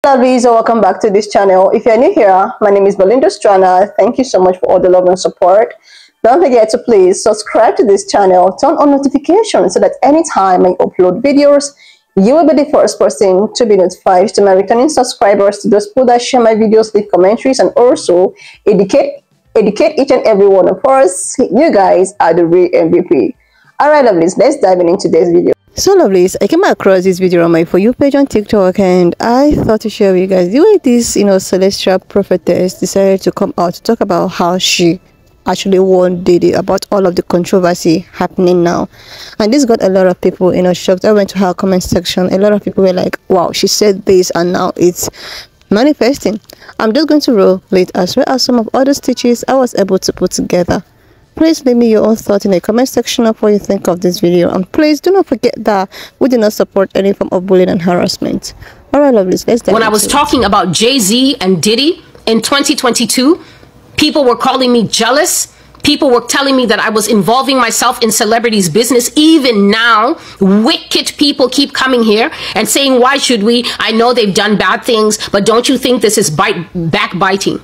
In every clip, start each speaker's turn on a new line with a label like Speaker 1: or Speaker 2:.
Speaker 1: Lovelies, welcome back to this channel. If you're new here, my name is Belinda Strana. Thank you so much for all the love and support. Don't forget to please subscribe to this channel, turn on notifications so that anytime I upload videos, you will be the first person to be notified. To my returning subscribers, to those people that share my videos, leave commentaries, and also educate each and every one of us. You guys are the real MVP. Alright, lovelies, let's dive into today's video. So lovelies, I came across this video on my For You page on TikTok, and I thought to share with you guys the way this, celestial prophetess decided to come out to talk about how she actually warned Diddy about all of the controversy happening now. And this got a lot of people, shocked. I went to her comment section. A lot of people were like, wow, she said this and now it's manifesting. I'm just going to roll it as well as some of other stitches I was able to put together. Please leave me your own thoughts in the comment section of what you think of this video, and please do not forget that we do not support any form of bullying and harassment. Alright, lovelies, let's dive.
Speaker 2: When I was talking about Jay-Z and Diddy in 2022, people were calling me jealous. People were telling me that I was involving myself in celebrities' business. Even now, wicked people keep coming here and saying, why should we? I know they've done bad things, but don't you think this is backbiting?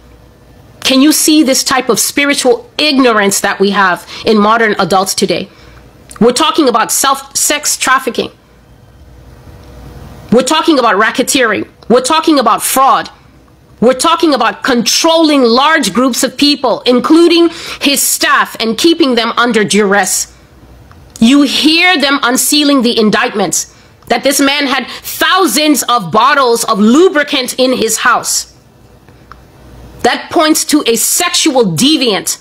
Speaker 2: Can you see this type of spiritual ignorance that we have in modern adults today? We're talking about sex trafficking. We're talking about racketeering. We're talking about fraud. We're talking about controlling large groups of people, including his staff, and keeping them under duress. You hear them unsealing the indictments that this man had thousands of bottles of lubricant in his house. That points to a sexual deviant,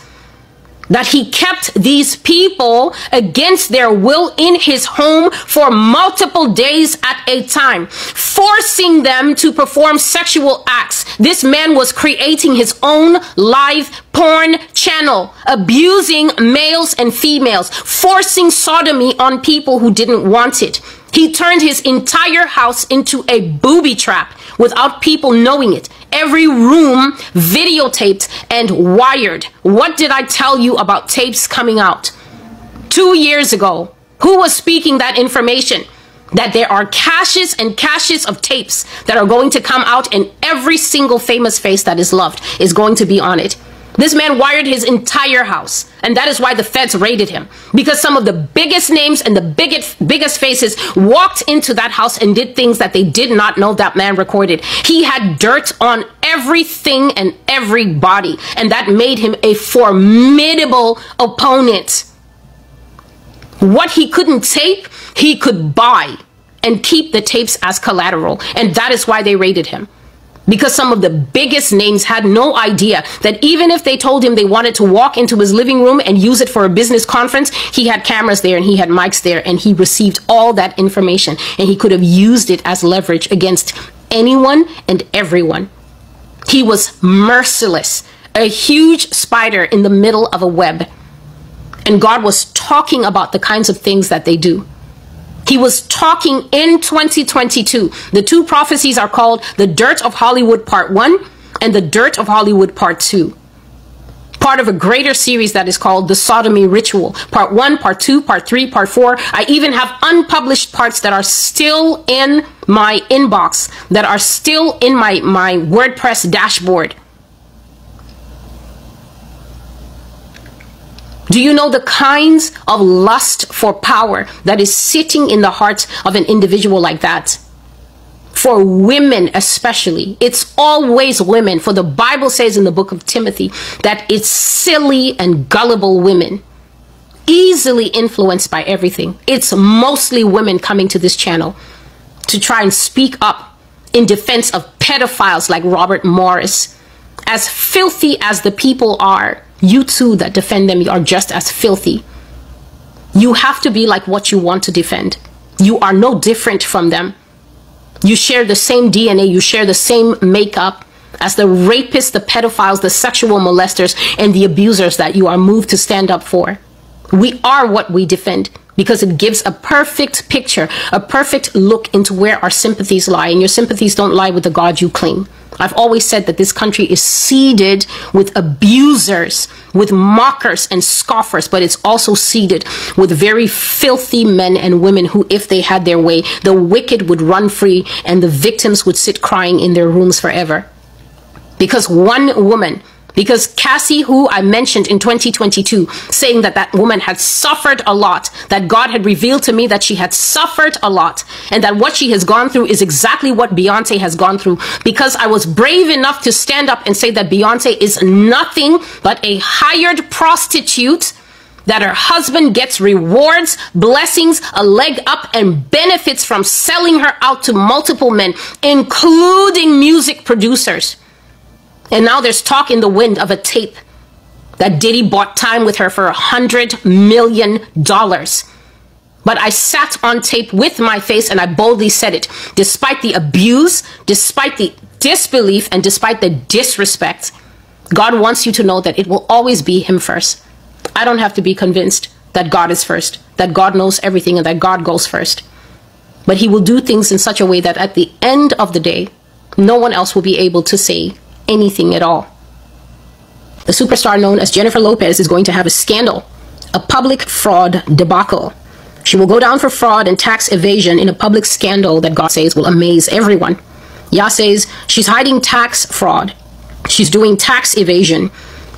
Speaker 2: that he kept these people against their will in his home for multiple days at a time, forcing them to perform sexual acts. This man was creating his own live porn channel, abusing males and females, forcing sodomy on people who didn't want it. He turned his entire house into a booby trap without people knowing it. Every room videotaped and wired. What did I tell you about tapes coming out 2 years ago? Who was speaking that information? That there are caches and caches of tapes that are going to come out, and every single famous face that is loved is going to be on it. This man wired his entire house, and that is why the feds raided him, because some of the biggest names and the biggest faces walked into that house and did things that they did not know that man recorded. He had dirt on everything and everybody, and that made him a formidable opponent. What he couldn't tape, he could buy and keep the tapes as collateral, and that is why they raided him. Because some of the biggest names had no idea that even if they told him they wanted to walk into his living room and use it for a business conference, he had cameras there and he had mics there, and he received all that information, and he could have used it as leverage against anyone and everyone. He was merciless, a huge spider in the middle of a web. And God was talking about the kinds of things that they do. He was talking in 2022. The two prophecies are called The Dirt of Hollywood Part 1 and The Dirt of Hollywood Part 2. Part of a greater series that is called The Sodomy Ritual. Part 1, Part 2, Part 3, Part 4. I even have unpublished parts that are still in my inbox, that are still in my WordPress dashboard. Do you know the kinds of lust for power that is sitting in the heart of an individual like that? For women especially. It's always women. For the Bible says in the book of Timothy that it's silly and gullible women, easily influenced by everything. It's mostly women coming to this channel to try and speak up in defense of pedophiles like Robert Morris. As filthy as the people are, you too that defend them are just as filthy. You have to be like what you want to defend. You are no different from them. You share the same DNA, you share the same makeup as the rapists, the pedophiles, the sexual molesters, and the abusers that you are moved to stand up for. We are what we defend because it gives a perfect picture, a perfect look into where our sympathies lie, and your sympathies don't lie with the God you claim. I've always said that this country is seeded with abusers, with mockers and scoffers, but it's also seeded with very filthy men and women who, if they had their way, the wicked would run free and the victims would sit crying in their rooms forever. Because one woman, because Cassie, who I mentioned in 2022, saying that that woman had suffered a lot, that God had revealed to me that she had suffered a lot, and that what she has gone through is exactly what Beyonce has gone through. Because I was brave enough to stand up and say that Beyonce is nothing but a hired prostitute, that her husband gets rewards, blessings, a leg up, and benefits from selling her out to multiple men, including music producers. And now there's talk in the wind of a tape that Diddy bought time with her for $100 million. But I sat on tape with my face and I boldly said it. Despite the abuse, despite the disbelief, and despite the disrespect, God wants you to know that it will always be him first. I don't have to be convinced that God is first, that God knows everything, and that God goes first. But he will do things in such a way that at the end of the day, no one else will be able to say anything at all. The superstar known as Jennifer Lopez is going to have a scandal, a public fraud debacle. She will go down for fraud and tax evasion in a public scandal that God says will amaze everyone. Yah says she's hiding tax fraud. She's doing tax evasion.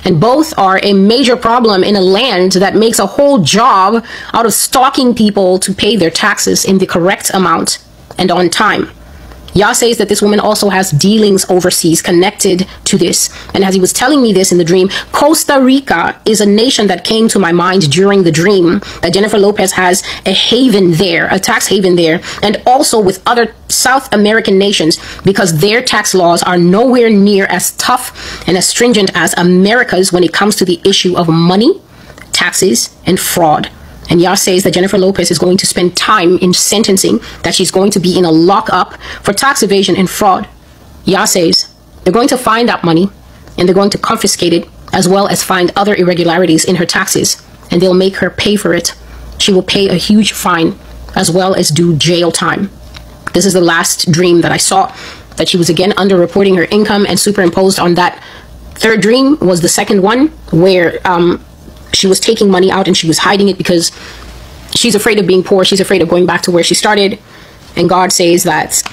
Speaker 2: And both are a major problem in a land that makes a whole job out of stalking people to pay their taxes in the correct amount and on time. Yah says that this woman also has dealings overseas connected to this. And as he was telling me this in the dream, Costa Rica is a nation that came to my mind during the dream, that Jennifer Lopez has a haven there, a tax haven there, and also with other South American nations, because their tax laws are nowhere near as tough and as stringent as America's when it comes to the issue of money, taxes, and fraud. And Yah says that Jennifer Lopez is going to spend time in sentencing, that she's going to be in a lockup for tax evasion and fraud. Yah says they're going to find that money and they're going to confiscate it, as well as find other irregularities in her taxes, and they'll make her pay for it. She will pay a huge fine as well as do jail time. This is the last dream that I saw, that she was again underreporting her income, and superimposed on that third dream was the second one where she was taking money out and she was hiding it because she's afraid of being poor. She's afraid of going back to where she started. And God says that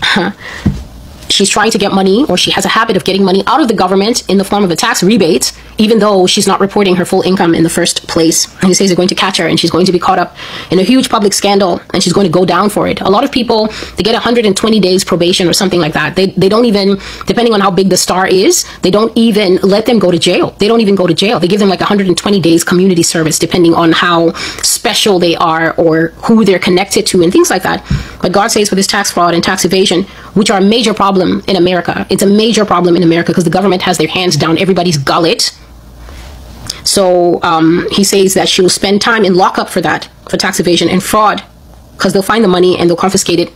Speaker 2: she's trying to get money, or she has a habit of getting money out of the government in the form of a tax rebate, even though she's not reporting her full income in the first place. And he says they're going to catch her and she's going to be caught up in a huge public scandal, and she's going to go down for it. A lot of people, they get 120 days probation or something like that. They don't even, depending on how big the star is, they don't even let them go to jail. They don't even go to jail. They give them like 120 days community service, depending on how special they are or who they're connected to and things like that. But God says for this tax fraud and tax evasion, which are a major problem in America, it's a major problem in America because the government has their hands down everybody's gullet. So he says that she will spend time in lockup for that, for tax evasion and fraud, because they'll find the money and they'll confiscate it.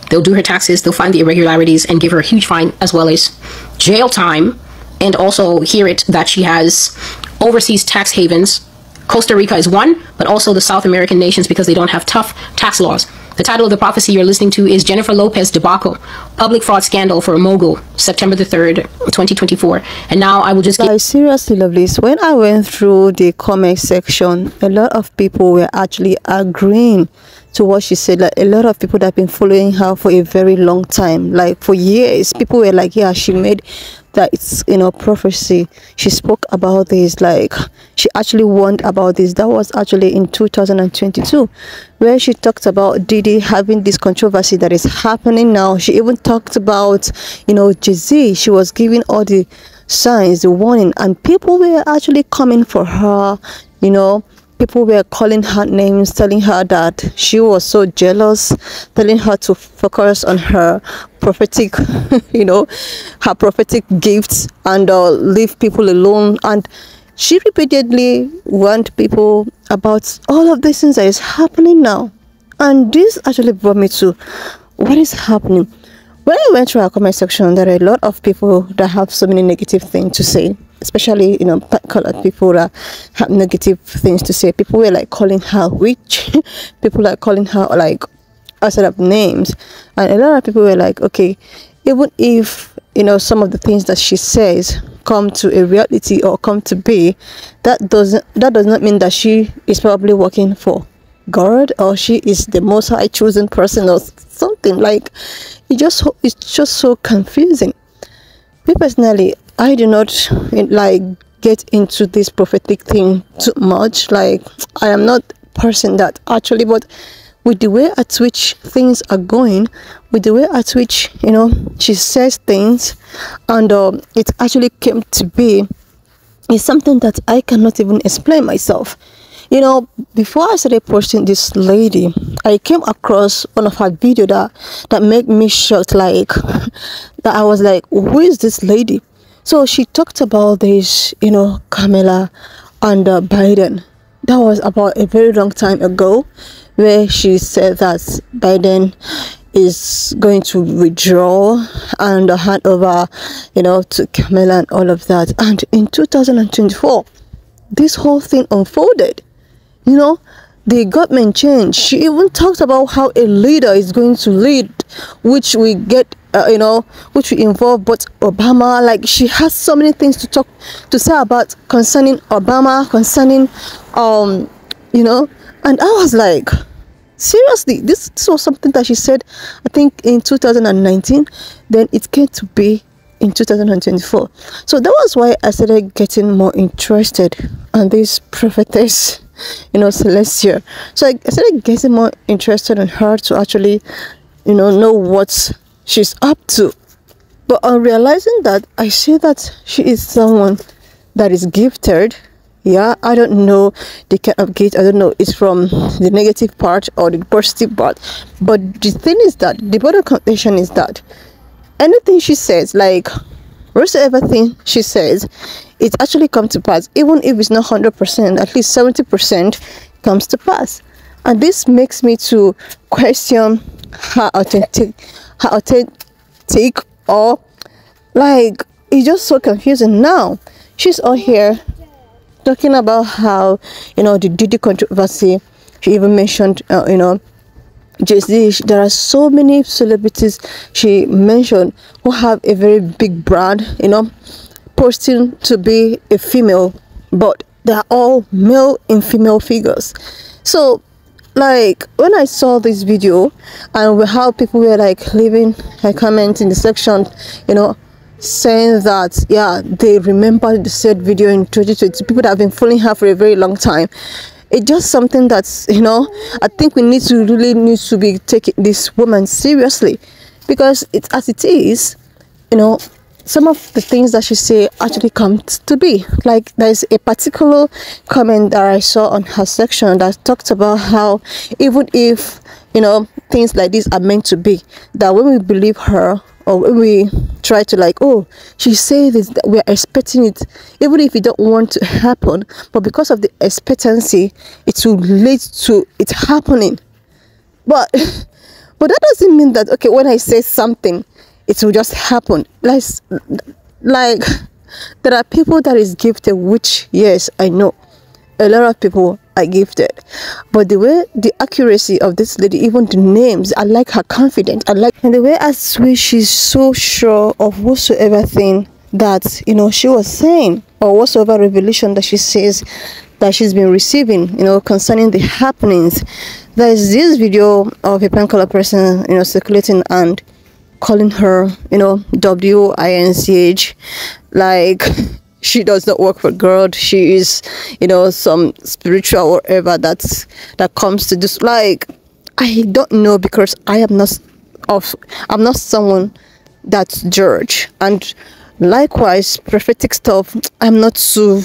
Speaker 2: They'll do her taxes, they'll find the irregularities and give her a huge fine, as well as jail time. And also hear it that she has overseas tax havens. Costa Rica is one, but also the South American nations, because they don't have tough tax laws. The title of the prophecy you're listening to is Jennifer Lopez Debacle, Public Fraud Scandal for a Mogul, September the 3rd, 2024. And now I will just get...
Speaker 3: Seriously, lovelies, when I went through the comment section, a lot of people were actually agreeing to what she said. Like, a lot of people that have been following her for a very long time, like for years, people were like, yeah, she made that, it's, you know, prophecy. She spoke about this, like she actually warned about this. That was actually in 2022, where she talked about Diddy having this controversy that is happening now. She even talked about, you know, Jay-Z. She was giving all the signs, the warning, and people were actually coming for her, you know. People were calling her names, telling her that she was so jealous, telling her to focus on her prophetic, you know, her prophetic gifts, and leave people alone. And she repeatedly warned people about all of these things that is happening now. And this actually brought me to what is happening. When I went through our comment section, there are a lot of people that have so many negative things to say, especially, you know, colored people that have negative things to say. People were like calling her witch. People are calling her like a set of names. And a lot of people were like, okay, even if, you know, some of the things that she says come to a reality or come to be, that does not mean that she is probably working for God, or she is the most high chosen person, or something. Like, it's just so confusing. Me personally, I do not like get into this prophetic thing too much. Like, I am not a person that actually, but with the way at which things are going, with the way at which, she says things, and it actually came to be, is something that I cannot even explain myself. Before I started posting this lady, I came across one of her video that made me shocked. Like, that I was like, who is this lady? So she talked about this, Kamala and Biden. That was about a very long time ago, where she said that Biden is going to withdraw and hand over, to Kamala and all of that. And in 2024, this whole thing unfolded. The government changed. She even talked about how a leader is going to lead, which we get, which we involve but Obama. Like, she has so many things to say about concerning Obama, concerning, and I was like, seriously, this was something that she said, I think in 2019, then it came to be in 2024. So that was why I started getting more interested in this prophetess, Celestia. So I started getting more interested in her to actually, know what she's up to. But on realizing that, I see that she is someone that is gifted. Yeah, I don't know the kind of gift. I don't know it's from the negative part or the positive part. But the thing is that the bottom condition is that anything she says, like whatsoever thing she says, it actually comes to pass. Even if it's not 100%, at least 70% comes to pass. And this makes me to question her authentic, or like, it's just so confusing. Now she's all here talking about how, the Diddy controversy. She even mentioned, Jay-Z. There are so many celebrities she mentioned who have a very big brand, posting to be a female, but they're all male and female figures. So, like, when I saw this video and how people were like leaving a comment in the section, saying that, yeah, they remember the said video in 2020, people that have been following her for a very long time. It's just something that's, I think we need to be taking this woman seriously, because it's as it is, some of the things that she say actually comes to be. Like, there's a particular comment that I saw on her section that talked about how even if, things like this are meant to be, that when we believe her, or when we try to like, oh, she said this, that we're expecting it, even if it don't want to happen, but because of the expectancy, it will lead to it happening. But that doesn't mean that, okay, when I say something, it will just happen. Like there are people that is gifted, which, yes, I know a lot of people are gifted, but the accuracy of this lady, even the names, I like her confidence. And the way as which she's so sure of whatsoever thing that she was saying, or whatsoever revelation that she says that she's been receiving, concerning the happenings. There's this video of a pink-color person, circulating and calling her, WINCH, like she does not work for God. She is, some spiritual whatever that comes to this. Like, I don't know, because I'm not someone that's judge, and likewise prophetic stuff, I'm not so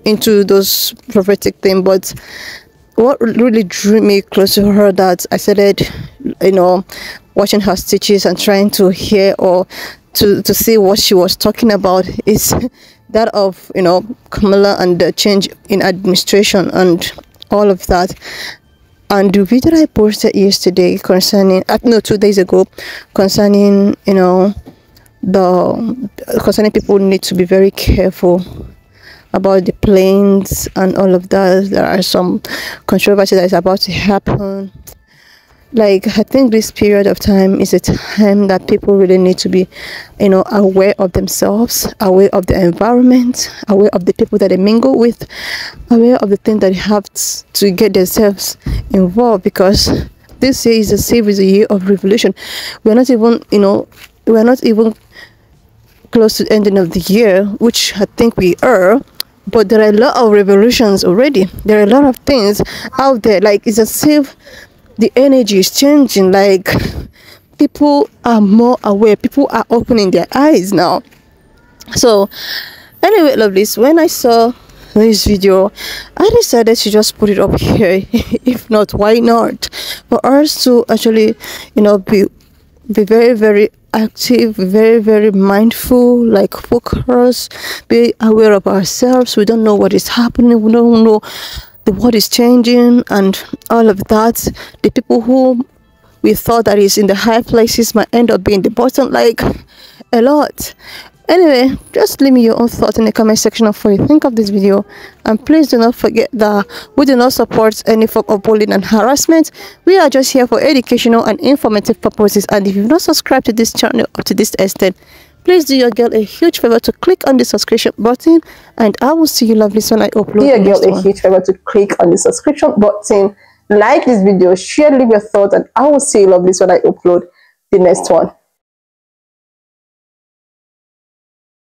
Speaker 3: into those prophetic things. But what really drew me close to her, that I started watching her stitches and trying to hear or to see what she was talking about, is that of Kamala and the change in administration and all of that. And the video I posted yesterday concerning 2 days ago, concerning concerning people need to be very careful about the planes and all of that. There are some controversy that is about to happen. like I think this period of time is a time that people really need to be, aware of themselves, aware of the environment, aware of the people that they mingle with, aware of the things that they have to get themselves involved, because this year is a year of revolution. We're not even, we're not even close to the ending of the year, which I think we are. But there are a lot of revolutions already. There are a lot of things out there. Like, it's as if the energy is changing. Like, people are more aware. People are opening their eyes now. So anyway, lovelies, when I saw this video, I decided to just put it up here. If not, why not? For us to actually, be very, very active, very, very mindful, like focus, be aware of ourselves. We don't know what is happening. We don't know the world is changing and all of that. The people who we thought that is in the high places might end up being the bottom, like a lot. Anyway, just leave me your own thoughts in the comment section of what you think of this video, and please do not forget that we do not support any form of bullying and harassment. We are just here for educational and informative purposes, and if you've not subscribed to this channel up to this extent, please do your girl a huge favor to click on the subscription button, and I will see you lovely when I upload. Do your girl a huge favor to click on the subscription button, like this video, share, leave your thoughts, and I will see you lovely when I upload the next one.